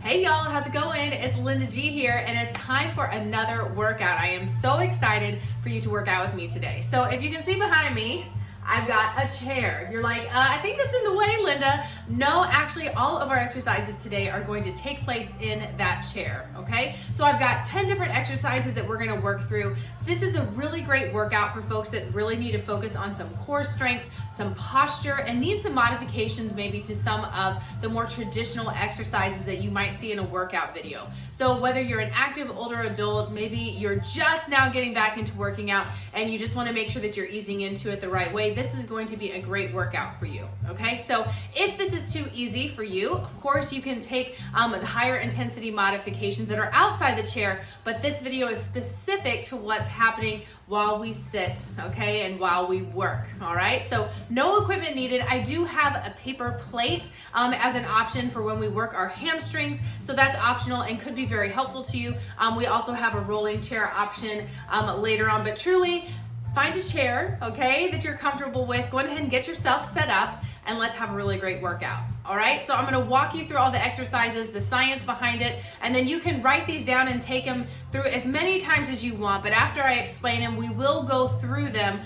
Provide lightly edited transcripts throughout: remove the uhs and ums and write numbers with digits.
Hey y'all, how's it going? It's Linda G here, and it's time for another workout. I am so excited for you to work out with me today. So if you can see behind me, I've got a chair. You're like, I think that's in the way, Linda. No, actually, all of our exercises today are going to take place in that chair, okay? So I've got 10 different exercises that we're gonna work through. This is a really great workout for folks that really need to focus on some core strength, some posture, and need some modifications maybe to some of the more traditional exercises that you might see in a workout video. So whether you're an active older adult, maybe you're just now getting back into working out and you just wanna make sure that you're easing into it the right way, this is going to be a great workout for you, okay? So if this is too easy for you, of course you can take the higher intensity modifications that are outside the chair, but this video is specific to what's happening while we sit, okay, and while we work, all right? So no equipment needed. I do have a paper plate as an option for when we work our hamstrings, so that's optional and could be very helpful to you. We also have a rolling chair option later on, but truly, find a chair, okay, that you're comfortable with. Go ahead and get yourself set up and let's have a really great workout. All right, so I'm gonna walk you through all the exercises, the science behind it, and then you can write these down and take them through as many times as you want, but after I explain them, we will go through them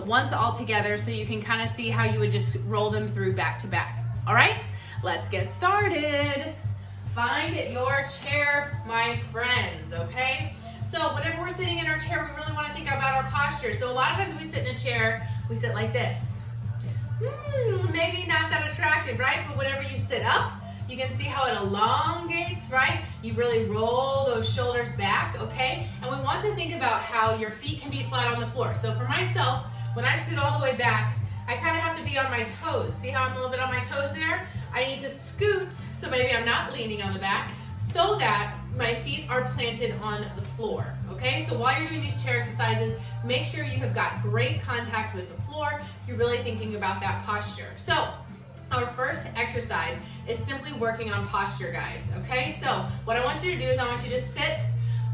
once all together so you can kind of see how you would just roll them through back to back. All right, let's get started. Find your chair, my friends, okay? So whenever we're sitting in our chair, we really want to think about our posture. So a lot of times we sit in a chair, we sit like this. Maybe not that attractive, right? But whenever you sit up, you can see how it elongates, right? You really roll those shoulders back, okay? And we want to think about how your feet can be flat on the floor. So for myself, when I scoot all the way back, I kind of have to be on my toes. See how I'm a little bit on my toes there? I need to scoot, so maybe I'm not leaning on the back, so that my feet are planted on the floor, okay? So while you're doing these chair exercises, make sure you have got great contact with the floor. You're really thinking about that posture. So our first exercise is simply working on posture, guys, okay? So what I want you to do is I want you to sit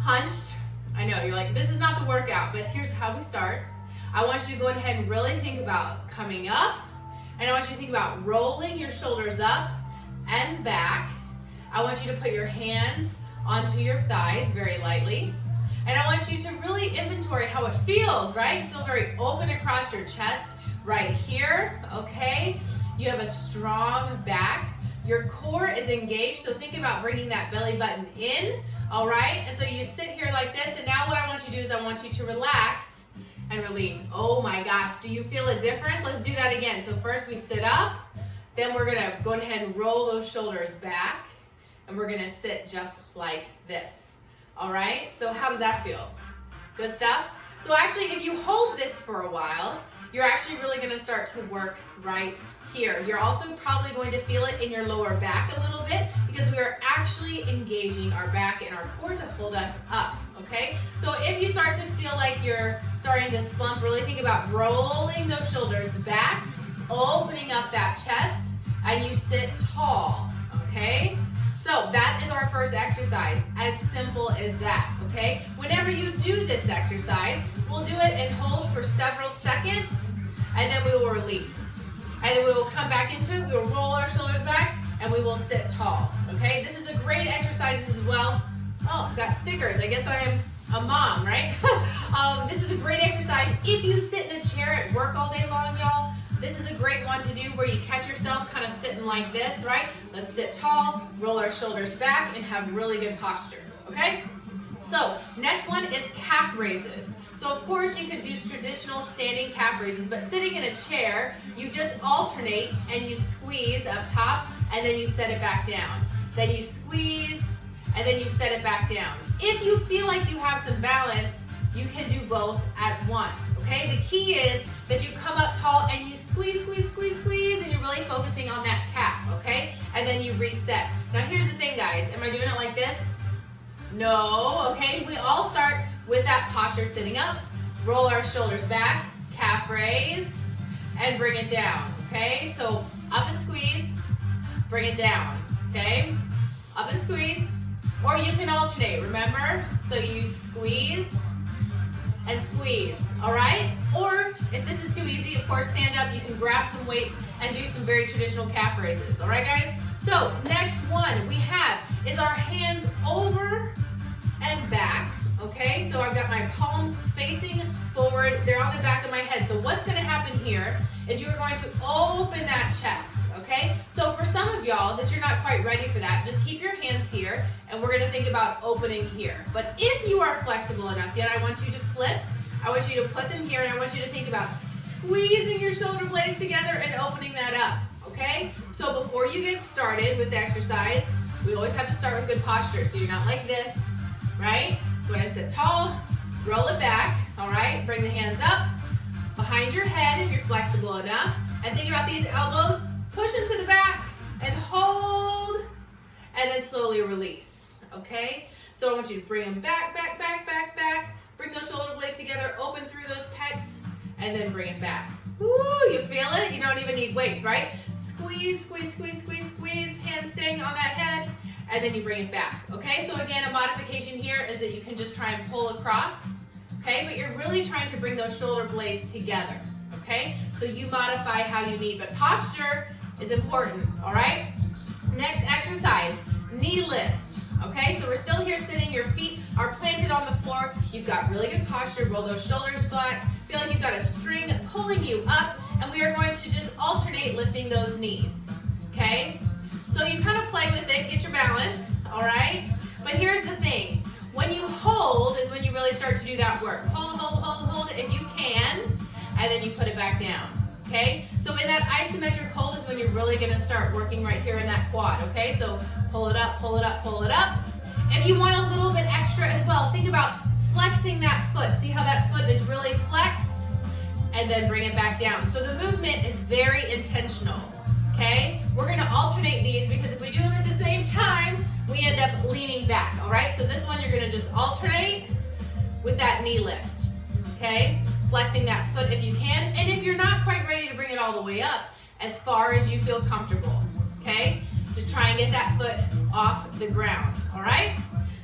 hunched. I know, you're like, this is not the workout, but here's how we start. I want you to go ahead and really think about coming up, and I want you to think about rolling your shoulders up and back. I want you to put your hands onto your thighs very lightly. And I want you to really inventory how it feels, right? You feel very open across your chest right here, okay? You have a strong back. Your core is engaged, so think about bringing that belly button in, all right? And so you sit here like this, and now what I want you to do is I want you to relax and release. Oh my gosh, do you feel a difference? Let's do that again. So first we sit up, then we're gonna go ahead and roll those shoulders back, and we're gonna sit just like this. All right, so how does that feel? Good stuff? So actually, if you hold this for a while, you're actually really gonna start to work right here. You're also probably going to feel it in your lower back a little bit because we are actually engaging our back and our core to hold us up, okay? So if you start to feel like you're starting to slump, really think about rolling those shoulders back, opening up that chest, and you sit tall, okay? So that is our first exercise, as simple as that, okay? Whenever you do this exercise, we'll do it and hold for several seconds, and then we will release. And then we will come back into it, we will roll our shoulders back, and we will sit tall, okay? This is a great exercise as well. Oh, I've got stickers. I guess I am a mom, right? This is a great exercise. If you sit in a chair at work all day long, y'all, this is a great one to do where you catch yourself kind of sitting like this, right? Let's sit tall, roll our shoulders back, and have really good posture, okay? So next one is calf raises. So of course you could do traditional standing calf raises, but sitting in a chair, you just alternate and you squeeze up top, and then you set it back down. Then you squeeze, and then you set it back down. If you feel like you have some balance, you can do both at once, okay? The key is that you come up tall and you squeeze, squeeze, squeeze, squeeze, and you're really focusing on that calf, okay? And then you reset. Now here's the thing, guys. Am I doing it like this? No, okay? We all start with that posture sitting up, roll our shoulders back, calf raise, and bring it down, okay? So up and squeeze, bring it down, okay? Up and squeeze, or you can alternate, remember? So you squeeze and squeeze, all right? Or if this is too easy, of course, stand up, you can grab some weights and do some very traditional calf raises, all right, guys? So next one we have is our hands over and back, okay? So I've got my palms facing forward. They're on the back of my head. So what's gonna happen here is you're going to open that chest, okay? So for some of y'all that you're not quite ready for that, just keep your hands here and we're gonna think about opening here. But if you are flexible enough, yet I want you to flip, I want you to put them here and I want you to think about squeezing your shoulder blades together and opening that up, okay? So before you get started with the exercise, we always have to start with good posture. So you're not like this, right? Go ahead and sit tall, roll it back, all right? Bring the hands up, behind your head if you're flexible enough, and think about these elbows, push them to the back, and hold, and then slowly release, okay? So I want you to bring them back, back, back, back, back, bring those shoulder blades together, open through those pecs, and then bring it back. Woo, you feel it? You don't even need weights, right? Squeeze, squeeze, squeeze, squeeze, squeeze, hand staying on that head, and then you bring it back, okay? So again, a modification here is that you can just try and pull across, okay? But you're really trying to bring those shoulder blades together, okay? So you modify how you need, but posture is important, all right? Next exercise, knee lifts, okay? So we're still here sitting, your feet are planted on the floor, you've got really good posture, roll those shoulders back, feel like you've got a string pulling you up, and we are going to just alternate lifting those knees, okay? So you kind of play with it, get your balance, all right? But here's the thing, when you hold is when you really start to do that work. Hold, hold, hold, hold if you can, and then you put it back down, okay? So in that isometric hold is when you're really gonna start working right here in that quad, okay? So pull it up, pull it up, pull it up. If you want a little bit extra as well, think about flexing that foot. See how that foot is really flexed? And then bring it back down. So the movement is very intentional, okay? We're gonna alternate these because if we do them at the same time, we end up leaning back, all right? So this one you're gonna just alternate with that knee lift, okay? Flexing that foot if you can, and if you're not quite ready to bring it all the way up, as far as you feel comfortable, okay? Just try and get that foot off the ground, all right?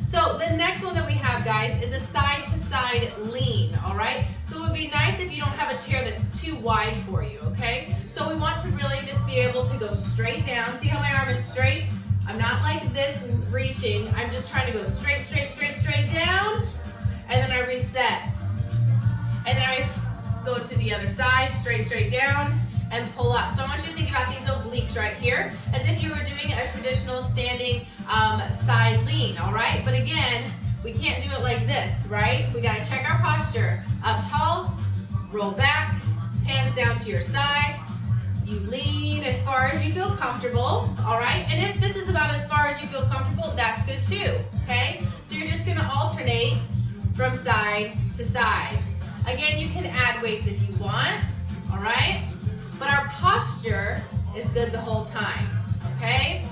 So the next one that we have, guys, is a side-to-side lean, all right? So it would be nice if you don't have a chair that's too wide for you, okay? So we want to really just be able to go straight down. See how my arm is straight? I'm not like this reaching. I'm just trying to go straight, straight, straight, straight down, and then I reset. And then I go to the other side, straight, straight down, and pull up. So I want you to think about these obliques right here as if you were doing a traditional standing side lean, all right? But again, we can't do it like this, right? We gotta check our posture. Up tall, roll back, hands down to your side. You lean as far as you feel comfortable, all right? And if this is about as far as you feel comfortable, that's good too, okay? So you're just gonna alternate from side to side. Again, you can add weights if you want, all right? But our posture is good the whole time, okay?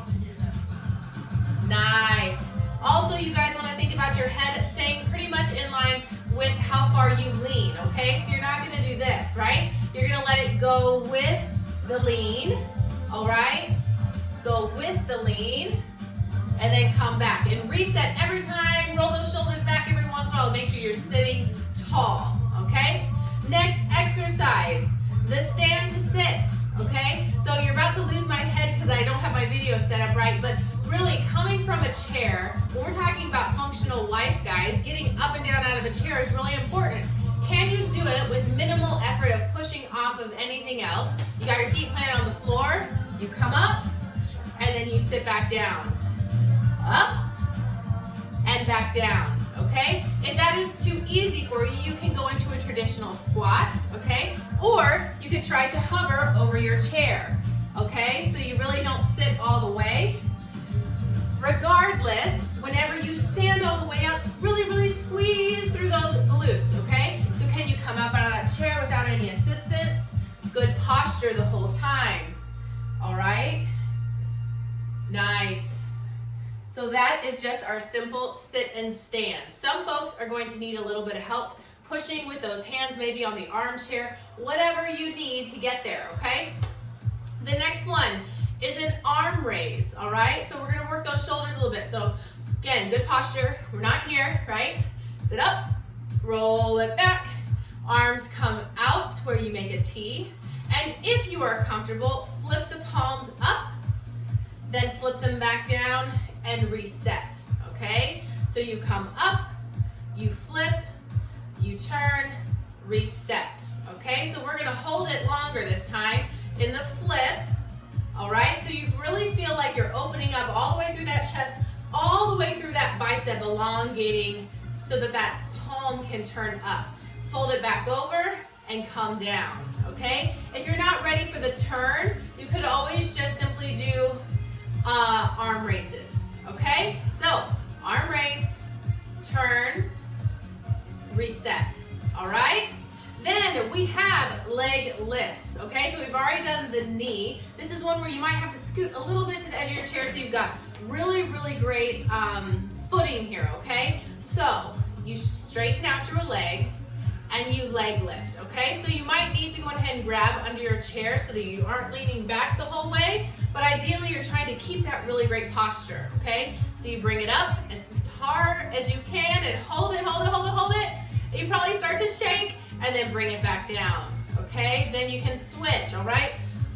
Nice. Also, you guys want to think about your head staying pretty much in line with how far you lean, okay? So you're not going to do this, right? You're going to let it go with the lean, all right? Go with the lean, and then come back. And reset every time. Roll those shoulders back every once in a while. Make sure you're sitting tall, okay? Next exercise. The stand to sit, okay? So you're about to lose my head because I don't have my video set up right, but really coming from a chair, when we're talking about functional life, guys, getting up and down out of a chair is really important. Can you do it with minimal effort of pushing off of anything else? You got your feet planted on the floor, you come up, and then you sit back down. Up, and back down, okay? If that is too easy for you, you can go into a traditional squat, okay? Or you could try to hover over your chair, okay? So you really don't sit all the way. Regardless, whenever you stand all the way up, really, really squeeze through those glutes, okay? So can you come up out of that chair without any assistance? Good posture the whole time, all right? Nice. So that is just our simple sit and stand. Some folks are going to need a little bit of help pushing with those hands, maybe on the armchair, whatever you need to get there, okay? The next one is an arm raise, all right? So we're gonna work those shoulders a little bit. So again, good posture. We're not here, right? Sit up, roll it back. Arms come out where you make a T. And if you are comfortable, flip the palms up, then flip them back down, and reset, okay? So you come up, you flip, you turn, reset, okay? So we're gonna hold it longer this time in the flip, all right? So you really feel like you're opening up all the way through that chest, all the way through that bicep, elongating so that that palm can turn up. Fold it back over and come down, okay? If you're not ready for the turn, you could always just simply do arm raises, okay? So arm raise, turn, reset, all right? Then we have leg lifts, okay? So we've already done the knee. This is one where you might have to scoot a little bit to the edge of your chair so you've got really, really great footing here, okay? So you straighten out your leg and you leg lift, okay? So you might need to go ahead and grab under your chair so that you aren't leaning back the whole way, but ideally you're trying to keep that really great posture, okay? So you bring it up as hard as you can and hold it, hold it, hold it, hold it. You probably start to shake and then bring it back down, okay? Then you can switch, all right?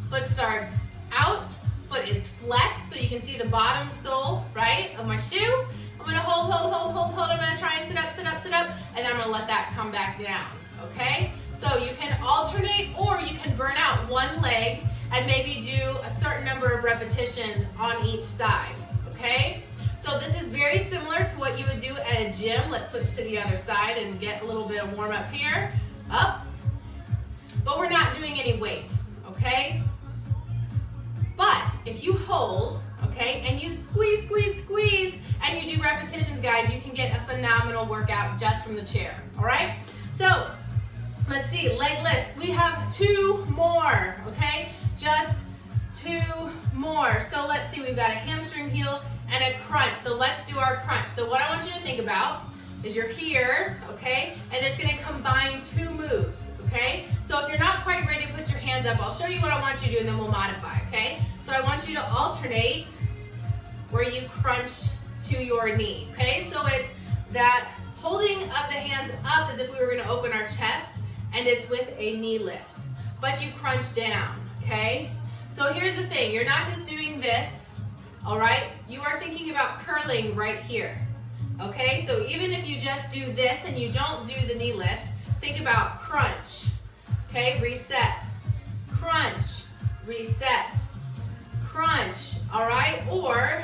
Foot starts out, foot is flexed, so you can see the bottom sole, right, of my shoe. I'm gonna hold, hold, hold, hold, hold. I'm gonna try and sit up, sit up, sit up, and then I'm gonna let that come back down, okay? So you can alternate or you can burn out one leg and maybe do a certain number of repetitions on each side, okay? So this is very similar to what you would do at a gym. Let's switch to the other side and get a little bit of warm up here. Up, but we're not doing any weight, okay? But if you hold, okay, and you squeeze, squeeze, squeeze, and you do repetitions, guys, you can get a phenomenal workout just from the chair, all right? So let's see, leg lifts. We have 2 more, okay? Just 2 more. So let's see, we've got a hamstring heel and a crunch. So let's do our crunch. So what I want you to think about is you're here, okay? And it's gonna combine 2 moves, okay? So if you're not quite ready to put your hands up, I'll show you what I want you to do and then we'll modify, okay? So I want you to alternate where you crunch to your knee, okay? So it's that holding of the hands up as if we were gonna open our chest, and it's with a knee lift, but you crunch down, okay? So here's the thing, you're not just doing this, all right? You are thinking about curling right here, okay? So even if you just do this and you don't do the knee lift, think about crunch, okay? Reset, crunch, reset, crunch, all right? Or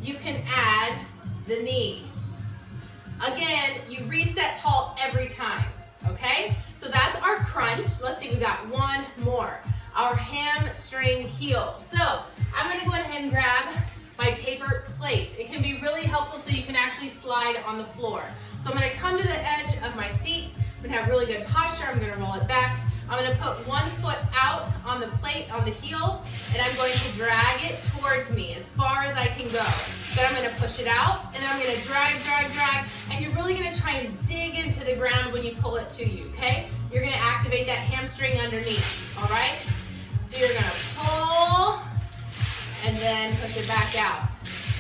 you can add the knee. Again, you reset tall every time, okay? So that's our crunch. Let's see, we got 1 more. Our hamstring heel. So I'm gonna go ahead and grab my paper plate. It can be really helpful so you can actually slide on the floor. So I'm gonna come to the edge of my seat. I'm gonna have really good posture. I'm gonna roll it back. I'm gonna put 1 foot out on the plate, on the heel, and I'm going to drag it towards me as far as I can go. Then I'm gonna push it out, and then I'm gonna drag, drag, drag, and you're really gonna try and dig into the ground when you pull it to you, okay? You're gonna activate that hamstring underneath, all right? So you're gonna pull, and then push it back out.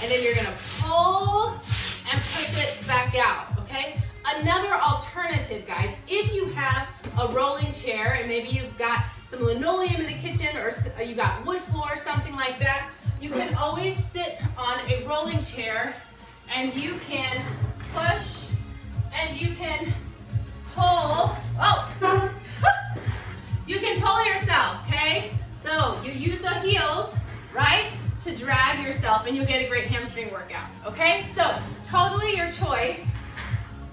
And then you're gonna pull, and push it back out, okay? Another alternative, guys, if you have a rolling chair and maybe you've got some linoleum in the kitchen or you got wood floor or something like that, you can always sit on a rolling chair and you can push and you can pull. Oh, you can pull yourself, okay? So you use the heels, right, to drag yourself and you'll get a great hamstring workout, okay? So totally your choice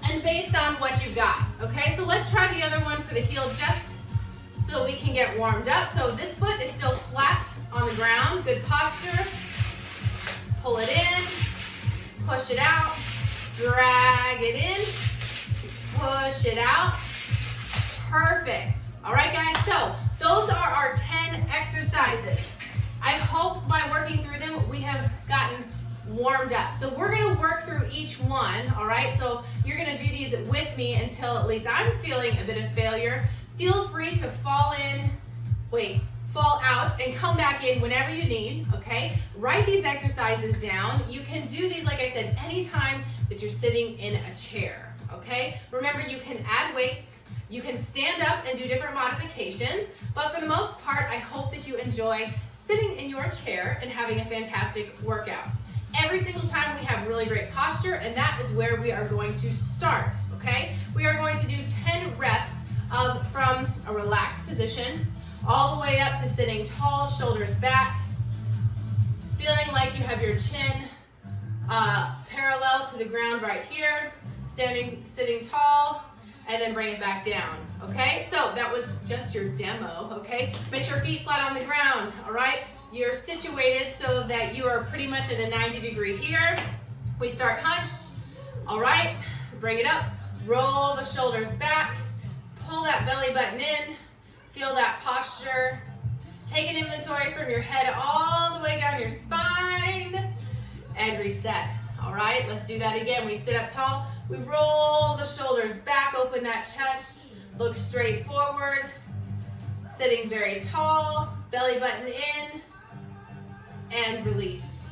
and based on what you've got, okay? So let's try the other one for the heel just so we can get warmed up. So this foot is still flat on the ground, good posture. Pull it in, push it out, drag it in, push it out. Perfect. All right, guys, so those are our 10 exercises. I hope by working through them, we have gotten warmed up. So we're gonna work through each one, all right? So you're gonna do these with me until at least I'm feeling a bit of failure. Feel free to fall out and come back in whenever you need, okay? Write these exercises down. You can do these, like I said, anytime that you're sitting in a chair, okay? Remember, you can add weights, you can stand up and do different modifications, but for the most part, I hope that you enjoy sitting in your chair and having a fantastic workout. Every every single time we have really great posture, and that is where we are going to start, okay? We are going to do 10 reps from a relaxed position all the way up to sitting tall, shoulders back, feeling like you have your chin parallel to the ground right here, sitting tall, and then bring it back down, okay? So that was just your demo, okay? Make sure feet flat on the ground, all right? You're situated so that you are pretty much at a 90-degree here. We start hunched, all right? Bring it up, roll the shoulders back, pull that belly button in, feel that posture. Take an inventory from your head all the way down your spine, and reset. All right, let's do that again. We sit up tall, we roll the shoulders back, open that chest, look straight forward, sitting very tall, belly button in, and release.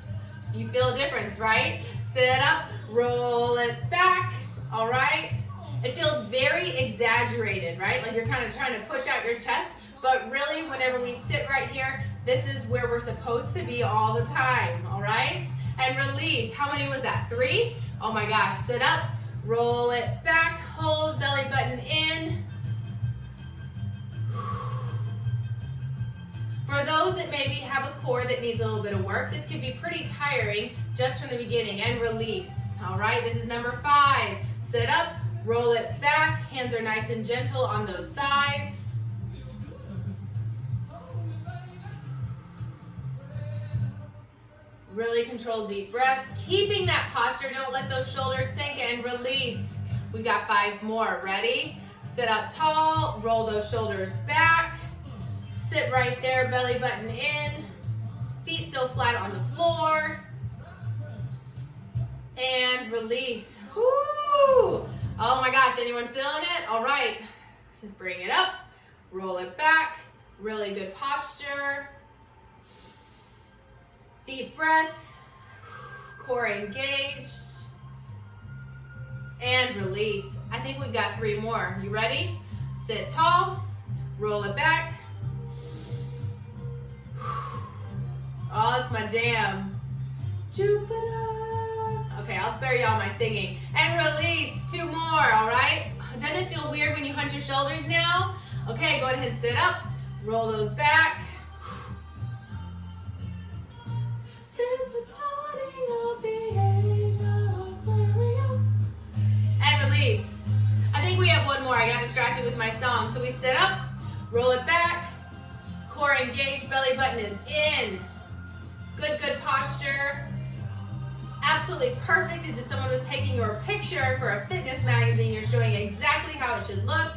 You feel a difference, right? Sit up, roll it back, all right? It feels very exaggerated, right? Like you're kind of trying to push out your chest, but really whenever we sit right here, this is where we're supposed to be all the time, all right? And release. How many was that? 3? Oh my gosh. Sit up, roll it back, hold belly button in. For those that maybe have a core that needs a little bit of work, this can be pretty tiring just from the beginning. And release. All right, this is number 5. Sit up, roll it back. Hands are nice and gentle on those thighs. Really control deep breaths, keeping that posture. Don't let those shoulders sink, and release. We've got 5 more. Ready? Sit up tall, roll those shoulders back. Sit right there, belly button in. Feet still flat on the floor. And release. Woo! Oh my gosh, anyone feeling it? All right, just bring it up, roll it back. Really good posture. Deep breaths, core engaged, and release. I think we've got 3 more. You ready? Sit tall, roll it back. Oh, it's my jam. Jupiter. Okay, I'll spare y'all my singing. And release. 2 more, all right? Doesn't it feel weird when you hunch your shoulders now? Okay, go ahead and sit up, roll those back. And release. I think we have 1 more. I got distracted with my song. So we sit up, roll it back, core engaged, belly button is in. Good posture. Absolutely perfect, as if someone was taking your picture for a fitness magazine. You're showing exactly how it should look.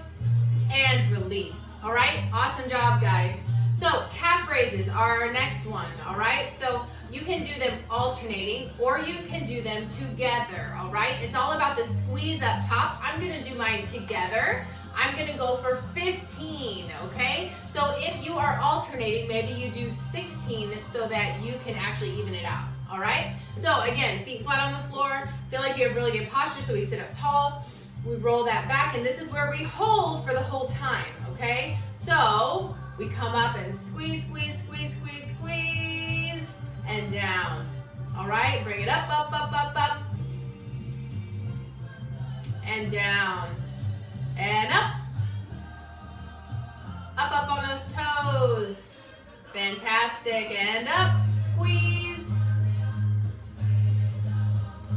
And release. All right, awesome job, guys. So calf raises are our next one, all right? So you can do them alternating, or you can do them together, all right? It's all about the squeeze up top. I'm gonna do mine together. I'm gonna go for 15, okay? So if you are alternating, maybe you do 16 so that you can actually even it out, all right? So again, feet flat on the floor. Feel like you have really good posture, so we sit up tall. We roll that back, and this is where we hold for the whole time, okay? So we come up and squeeze, squeeze, squeeze, squeeze, squeeze, and down. All right, bring it up, up, up, up, up, and down, and up, up on those toes. Fantastic, and up, squeeze,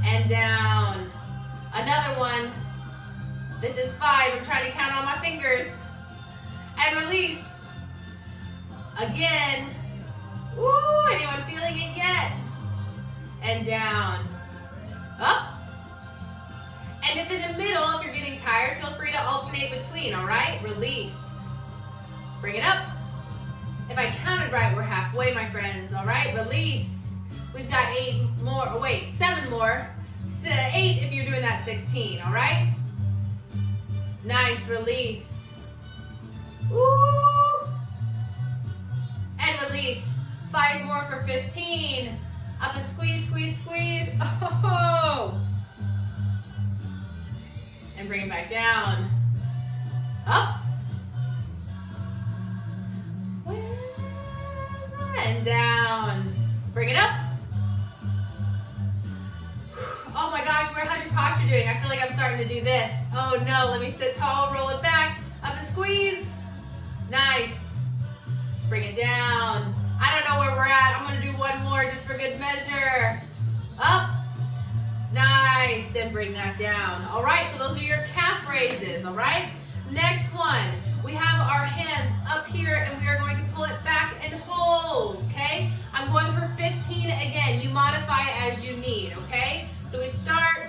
and down. Another one. This is 5. I'm trying to count on my fingers. And release. Again. Woo, anyone feeling it yet? And down. Up. And if in the middle, if you're getting tired, feel free to alternate between, all right? Release. Bring it up. If I counted right, we're halfway, my friends, all right? Release. We've got 8 more, oh wait, 7 more. 8 if you're doing that 16, all right? Nice, release. Ooh. And release. 5 more for 15. Up and squeeze, squeeze, squeeze. Oh. And bring it back down. Up. And down. Bring it up. everywhere. How's your posture doing? I feel like I'm starting to do this. Oh no, let me sit tall, roll it back, up and squeeze. Nice. Bring it down. I don't know where we're at. I'm gonna do one more just for good measure. Up. Nice, and bring that down. All right, so those are your calf raises, all right? Next one, we have our hands up here and we are going to pull it back and hold, okay? I'm going for 15 again. You modify as you need, okay? So we start,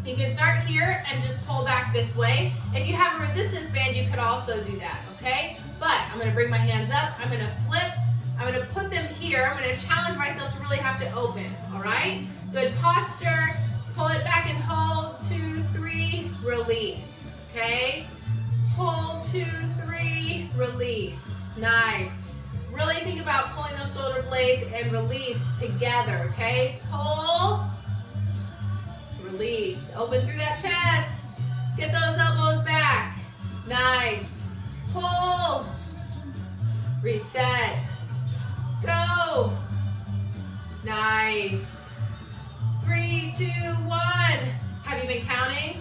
you can start here and just pull back this way. If you have a resistance band, you could also do that, okay? But I'm gonna bring my hands up, I'm gonna flip, I'm gonna put them here, I'm gonna challenge myself to really have to open, all right? Good posture, pull it back and hold, 2, 3, release, okay? Hold, 2, 3, release, nice. Really think about pulling those shoulder blades and release together, okay? Pull, release, open through that chest, get those elbows back, nice. Pull, reset, go, nice. 3, 2, 1. Have you been counting?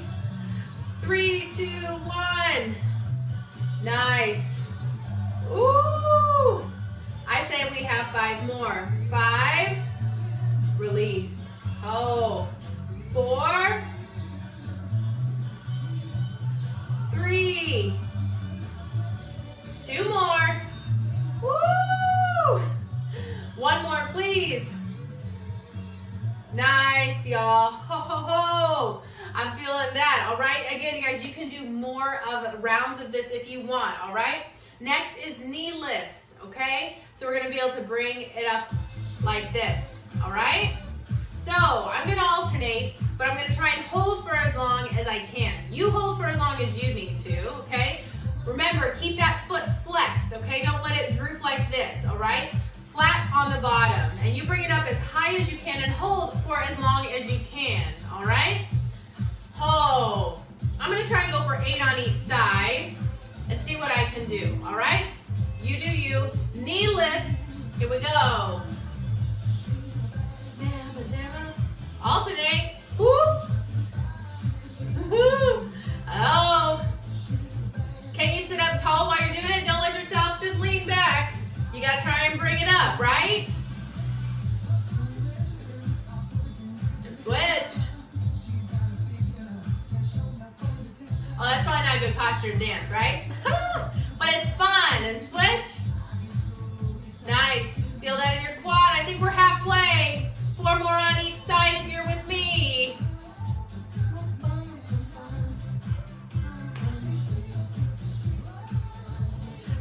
3, 2, 1. Nice. Ooh. I say we have 5 more. 5. Release. Oh. 4. 3. 2 more. Woo. 1 more, please. Nice, y'all. Ho, ho, ho. I'm feeling that, all right? Again, you guys, you can do more of rounds of this if you want, all right? Next is knee lifts, okay? So we're going to be able to bring it up like this, all right? So I'm going to alternate, but I'm going to try and hold for as long as I can. You hold for as long as you need to, okay? Remember, keep that foot flexed, okay? Don't let it droop like this, all right? Flat on the bottom, and you bring it up as high as you can and hold for as long as you can, all right? Hold. I'm gonna try and go for 8 on each side and see what I can do, all right? You do you. Knee lifts, here we go. Alternate, whoop. Oh. Can you sit up tall while you're doing it? Don't let yourself just lean back. You gotta try and bring it up, right? And switch. Oh, that's probably not a good posture to dance, right? But it's fun. And switch. Nice. Feel that in your quad. I think we're halfway. 4 more on each side if you're with me.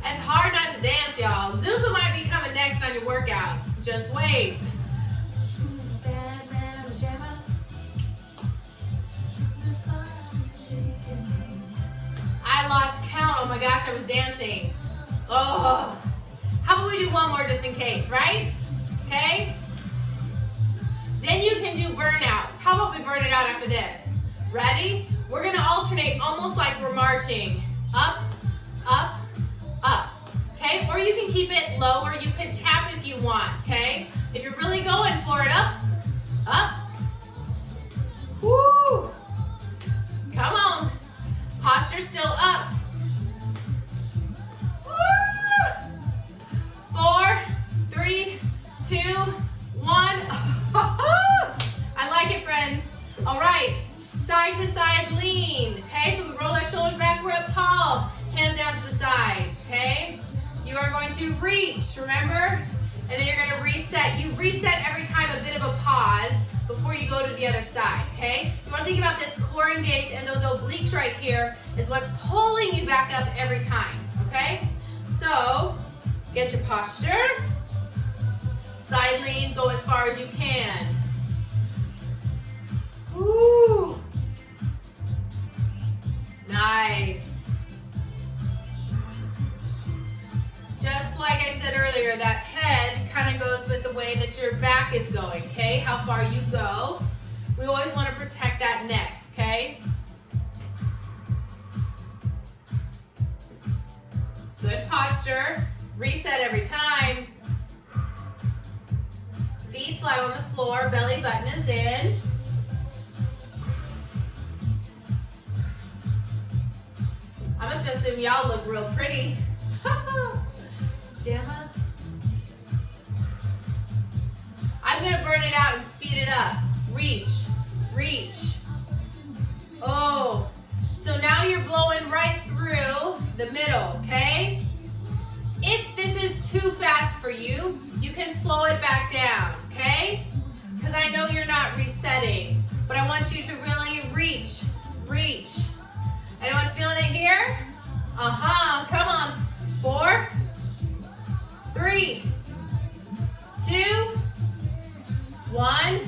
It's hard not to dance, y'all. Zumba might be coming next on your workouts. Just wait. I lost count. Oh my gosh, I was dancing. Oh. How about we do one more just in case, right? Okay? Then you can do burnouts. How about we burn it out after this? Ready? We're going to alternate almost like we're marching. Up, up, up. Okay? Or you can keep it lower. You can tap if you want. Okay? If you're really going for it, up, up. Woo! Come on. Posture still up. Woo! 4, 3, 2, 1. I like it, friends. All right. Side to side lean. Okay, so we roll our shoulders back. We're up tall. Hands down to the side. Okay? You are going to reach, remember? And then you're going to reset. You reset every time, a bit of a pause before you go to the other side, okay? You want to think about this core engaged and those obliques right here is what's pulling you back up every time, okay? So, get your posture. Side lean, go as far as you can. Woo! Nice. Just like I said earlier, that head kind of goes with the way that your back is going, okay? How far you go. We always want to protect that neck, okay? Good posture. Reset every time. Feet flat on the floor, belly button is in. to assume y'all look real pretty. Gemma. I'm gonna burn it out and speed it up. Reach, reach. Oh, so now you're blowing right through the middle, okay? If this is too fast for you, you can slow it back down, okay? Because I know you're not resetting, but I want you to really reach, reach. Anyone feeling it here? Come on. 4, 3, 2, 1.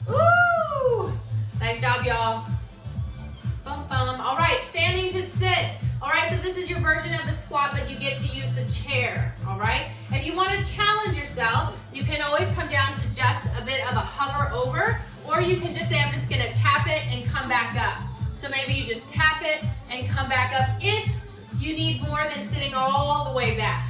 Woo! Nice job, y'all. Bum, bum. All right, standing to sit. All right, so this is your version of the squat, but you get to use the chair, all right? If you want to challenge yourself, you can always come down to just a bit of a hover over, or you can just say, I'm just gonna tap it and come back up. So maybe you just tap it and come back up if you need more than sitting all the way back.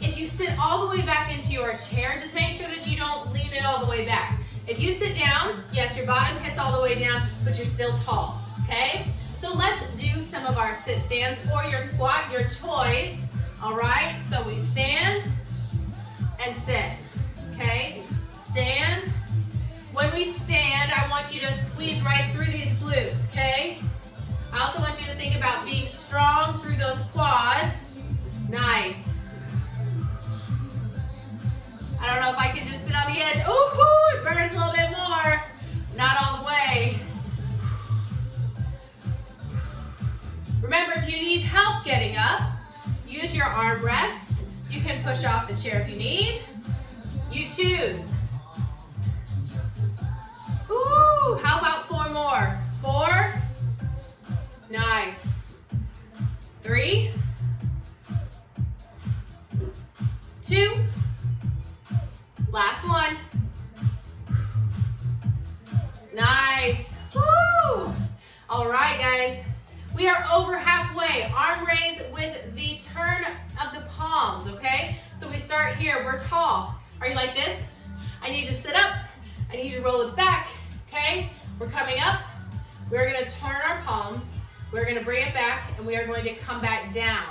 If you sit all the way back into your chair, just make sure that you don't lean it all the way back. If you sit down, yes, your bottom hits all the way down, but you're still tall, okay? So let's do some of our sit stands or your squat, your choice, all right? So we stand and sit, okay? Stand. When we stand, I want you to squeeze right through these glutes, okay? I also want you to think about being strong through those quads. Nice. I don't know if I can just sit on the edge. Ooh, it burns a little bit more. Not all the way. Remember, if you need help getting up, use your armrest. You can push off the chair if you need. You choose. Ooh, how about 4 more? 4. Nice. 3. 2. Last one. Nice. Woo! All right, guys. We are over halfway. Arm raise with the turn of the palms, okay? So we start here. We're tall. Are you like this? I need you to sit up. I need you to roll it back, okay? We're coming up. We're going to turn our palms. We're going to bring it back, and we are going to come back down,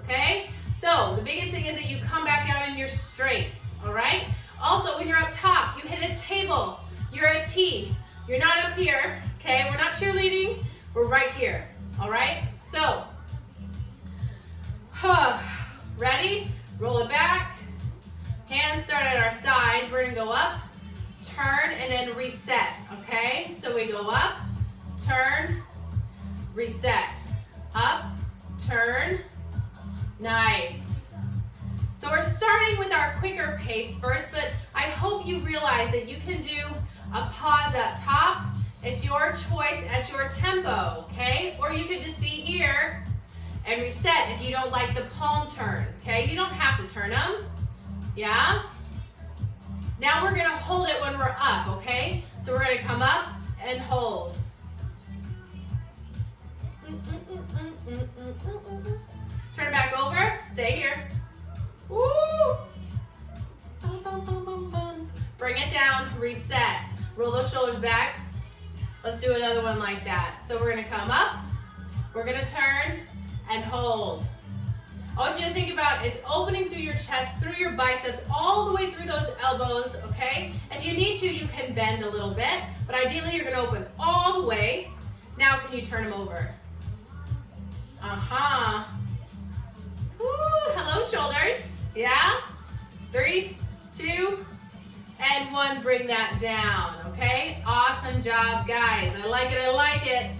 okay? So the biggest thing is that you come back down and you're straight, all right? Also, when you're up top, you hit a table. You're a T. You're not up here, okay? We're not cheerleading. We're right here, all right? So, ready? Roll it back. Hands start at our sides. We're going to go up, turn, and then reset, okay? So we go up, turn, reset. Up, turn. Nice. So we're starting with our quicker pace first, but I hope you realize that you can do a pause up top. It's your choice at your tempo, okay? Or you could just be here and reset if you don't like the palm turn, okay? You don't have to turn them, yeah? Now we're gonna hold it when we're up, okay? So we're gonna come up and hold. Turn it back over, stay here. Woo! Bring it down, reset. Roll those shoulders back. Let's do another one like that. So we're gonna come up, we're gonna turn and hold. I want you to think about it's opening through your chest, through your biceps, all the way through those elbows, okay? If you need to, you can bend a little bit, but ideally you're gonna open all the way. Now can you turn them over? Woo, hello shoulders. Yeah? 3, 2, and 1. Bring that down, okay? Awesome job, guys. I like it, I like it.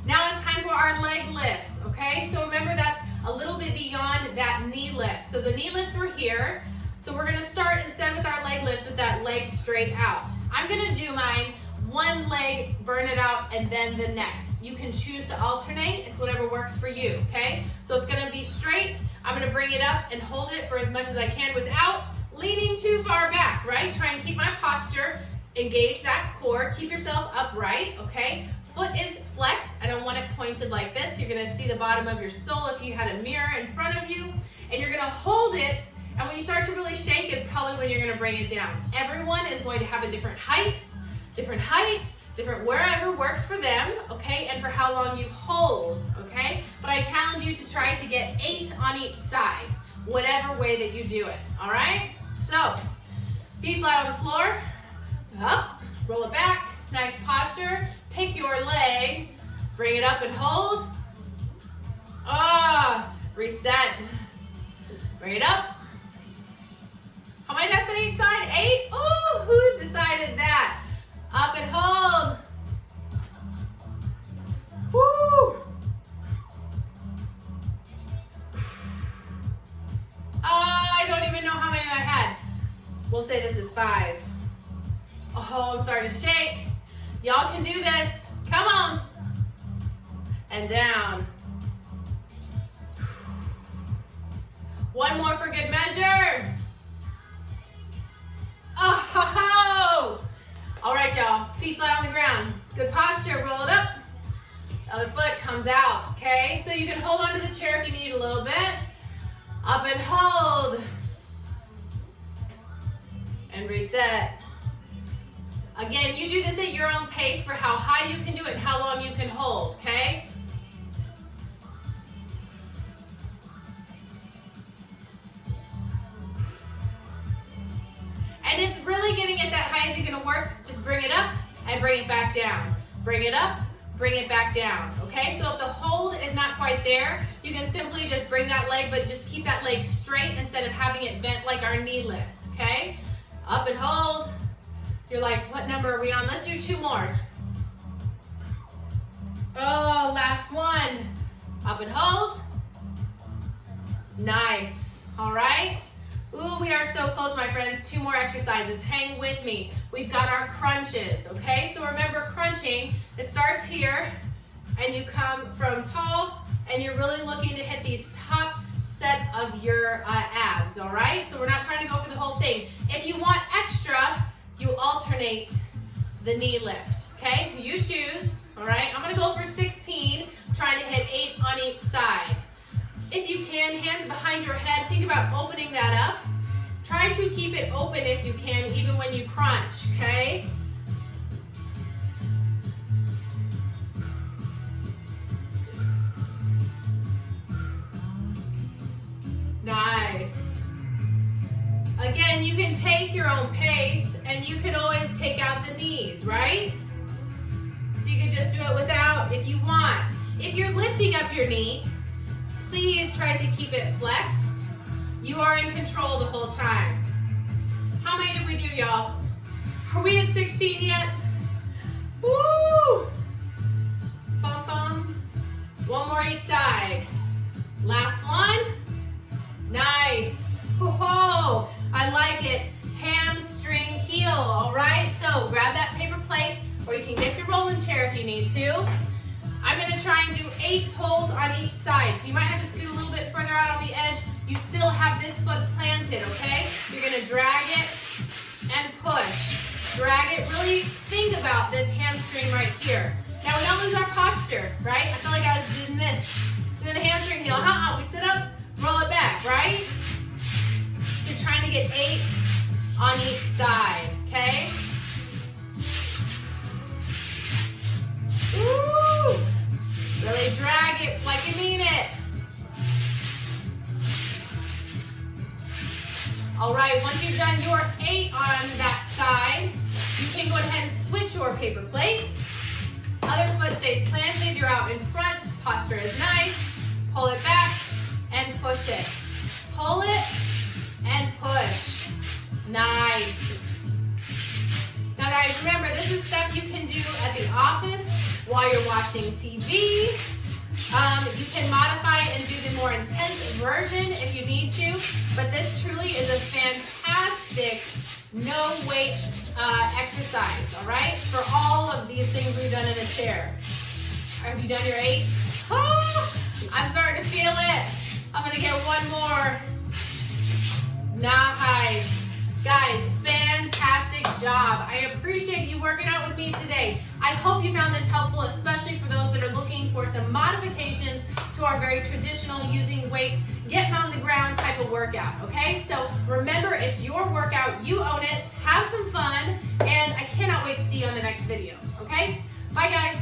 Now it's time for our leg lifts, okay? So remember that's a little bit beyond that knee lift. So the knee lifts were here. So we're gonna start instead with our leg lifts with that leg straight out. I'm gonna do mine one leg, burn it out, and then the next. You can choose to alternate. It's whatever works for you, okay? So it's gonna be straight. I'm gonna bring it up and hold it for as much as I can without leaning too far back, right? Try and keep my posture, engage that core, keep yourself upright, okay? Foot is flexed. I don't want it pointed like this. You're gonna see the bottom of your sole if you had a mirror in front of you, and you're gonna hold it, and when you start to really shake is probably when you're gonna bring it down. Everyone is going to have a different height, different wherever works for them, okay, and for how long you hold, okay? But I challenge you to try to get 8 on each side, whatever way that you do it, all right? So, feet flat on the floor, up, roll it back, nice posture, pick your leg, bring it up and hold. Reset. Bring it up. How many next on each side? 8? Oh, who decided that? Up and hold. Woo. I don't even know how many I had. We'll say this is 5. Oh, I'm starting to shake. Y'all can do this. Come on. And down. One more for good measure. Oh! All right, y'all. Feet flat on the ground. Good posture. Roll it up. Other foot comes out, okay? So you can hold onto the chair if you need a little bit. Up and hold. And reset. Again, you do this at your own pace for how high you can do it and how long you can hold, okay? And if really getting it that high isn't gonna work, just bring it up and bring it back down. Bring it up, bring it back down, okay? So if the hold is not quite there, you can simply just bring that leg, but just keep that leg straight instead of having it bent like our knee lifts, okay? Up and hold. You're like, what number are we on? Let's do 2 more. Oh, last one. Up and hold. Nice, all right? Ooh, we are so close, my friends. 2 more exercises. Hang with me. We've got our crunches, okay? So remember, crunching, it starts here, and you come from tall, and you're really looking to hit these top set of your abs, all right? So we're not trying to go for the whole thing. If you want extra, you alternate the knee lift, okay? You choose, all right? I'm gonna go for 16, trying to hit 8 on each side. If you can, hands behind your head, think about opening that up. Try to keep it open if you can, even when you crunch, okay? Nice. Again, you can take your own pace, and you can always take out the knees, right? So you can just do it without if you want. If you're lifting up your knee, please try to keep it flexed. You are in control the whole time. How many did we do, y'all? Are we at 16 yet? Woo! Bum, bum. 1 more each side. Last one. Nice. Whoa, I like it. Hamstring heel, all right? So grab that paper plate, or you can get your rolling chair if you need to. I'm gonna try and do 8 pulls on each side. So you might have to scoot a little bit further out on the edge. You still have this foot planted, okay? You're gonna drag it and push. Drag it, really think about this hamstring right here. Now we don't lose our posture, right? I feel like I was doing this, doing the hamstring heel. We sit up, roll it back, right? You're trying to get 8 on each side, okay? Woo! Really drag it like you mean it. All right, once you've done your 8 on that side, you can go ahead and switch your paper plate. Other foot stays planted, you're out in front, posture is nice. Pull it back and push it. Pull it and push. Nice. Now guys, remember, this is stuff you can do at the office while you're watching TV. You can modify it and do the more intense version if you need to, but this truly is a fantastic no weight exercise, all right? For all of these things we've done in a chair. Have you done your 8? Oh, I'm starting to feel it. I'm gonna get 1 more. Nice. Guys, fantastic job. I appreciate you working out with me today. I hope you found this helpful, especially for those that are looking for some modifications to our very traditional using weights, getting on the ground type of workout, okay? So remember, it's your workout, you own it, have some fun, and I cannot wait to see you on the next video, okay? Bye guys.